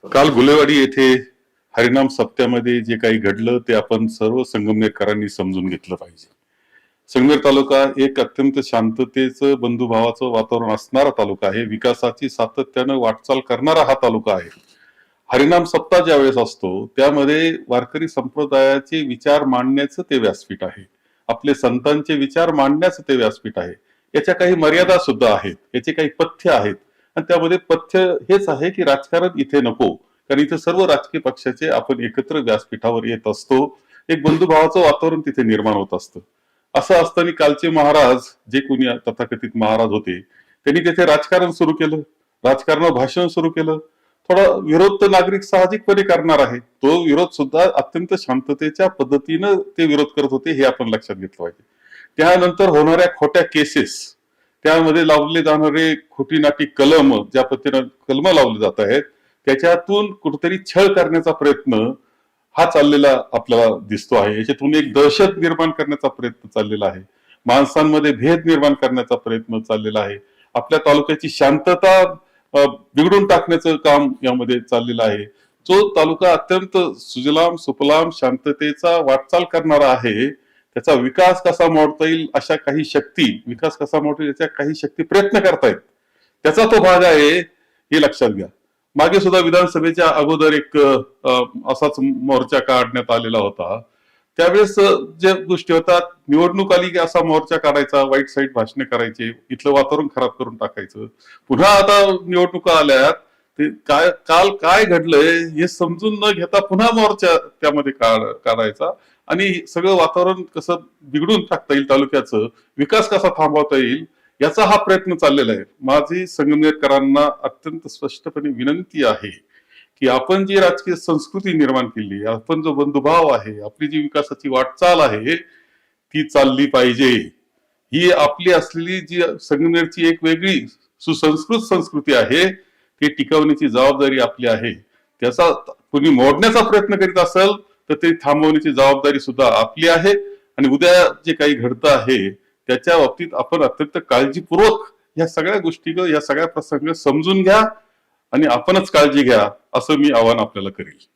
काल गुलेवाडी येथे हरिनाम सप्त्यामध्ये जे काही घडलं ते आपण सर्व संगमनेरकरांनी समजून घेतलं पाहिजे. संगमेर तालुका एक अत्यंत शांततेचं बंधुभावाचं वातावरण असणारा तालुका आहे. विकासाची सातत्यानं वाटचाल करणारा हा तालुका आहे. हरिनाम सप्ताह ज्या वेळेस असतो त्यामध्ये वारकरी संप्रदायाचे विचार मांडण्याचं ते व्यासपीठ आहे. आपले संतांचे विचार मांडण्याचं ते व्यासपीठ आहे. याच्या काही मर्यादा सुद्धा आहेत, याचे काही पथ्य आहेत आणि त्यामध्ये पथ्य हेच आहे की राजकारण इथे नको, कारण इथे सर्व राजकीय पक्षाचे आपण एकत्र व्यासपीठावर येत असतो. एक बंधुभावाचं वातावरण तिथे निर्माण होत असतं. असं असताना कालचे महाराज जे कोणी तथाकथित महाराज होते त्यांनी तिथे राजकारण सुरू केलं, राजकारण भाषण सुरू केलं. थोडा विरोध तर नागरिक साहजिकपणे करणार आहे, तो विरोध सुद्धा अत्यंत शांततेच्या पद्धतीनं ते विरोध करत होते हे आपण लक्षात घेतलं पाहिजे. त्यानंतर होणाऱ्या खोट्या केसेस, त्यामध्ये लावले जाणारे खोटी नाटी कलम, ज्या पद्धतीनं कलम लावले जात आहेत त्याच्यातून कुठेतरी छळ करण्याचा प्रयत्न हा चाललेला आपल्याला दिसतो आहे. याच्यातून एक दहशत निर्माण करण्याचा प्रयत्न चाललेला आहे, माणसांमध्ये भेद निर्माण करण्याचा प्रयत्न चाललेला आहे, आपल्या तालुक्याची शांतता बिघडून टाकण्याचं काम यामध्ये चाललेलं आहे. जो तालुका अत्यंत सुजलाम सुफलाम शांततेचा वाटचाल करणारा आहे, त्याचा विकास कसा मोडता येईल अशा काही शक्ती, विकास कसा मोडता येईल याच्या काही शक्ती प्रयत्न करतायत, त्याचा तो भाग आहे हे लक्षात घ्या. मागे सुद्धा विधानसभेच्या अगोदर एक असाच मोर्चा काढण्यात आलेला होता. त्यावेळेस ज्या गोष्टी होतात, निवडणूक आली की असा मोर्चा काढायचा, वाईट साईट भाषणे करायचे, इथलं वातावरण खराब करून टाकायचं. पुन्हा आता निवडणुका आल्यात, ते काय काल काय घडलंय हे समजून न घेता पुन्हा मोर्चा त्यामध्ये काढायचा आणि सगळं वातावरण कसं बिघडून टाकता येईल, तालुक्याचं विकास कसा थांबवता येईल याचा हा प्रयत्न चाललेला आहे. माझी संगमनेरकरांना अत्यंत स्पष्टपणे विनंती आहे की आपण जी राजकीय संस्कृती निर्माण केली, आपण जो बंधुभाव आहे, आपली जी विकासाची वाटचाल आहे ती चालली पाहिजे. ही आपली असलेली जी संगमनेरची एक वेगळी सुसंस्कृत संस्कृती आहे ती टिकवण्याची जबाबदारी आपली आहे. त्याचा कुणी मोडण्याचा प्रयत्न करीत असेल तर ते थांबवण्याची जबाबदारी सुद्धा आपली आहे. आणि उद्या जे काही घडतं आहे त्याच्या बाबतीत आपण अत्यंत काळजीपूर्वक या सगळ्या गोष्टी, या सगळ्या प्रसंग समजून घ्या आणि आपणच काळजी घ्या, असं मी आवाहन आपल्याला करेल.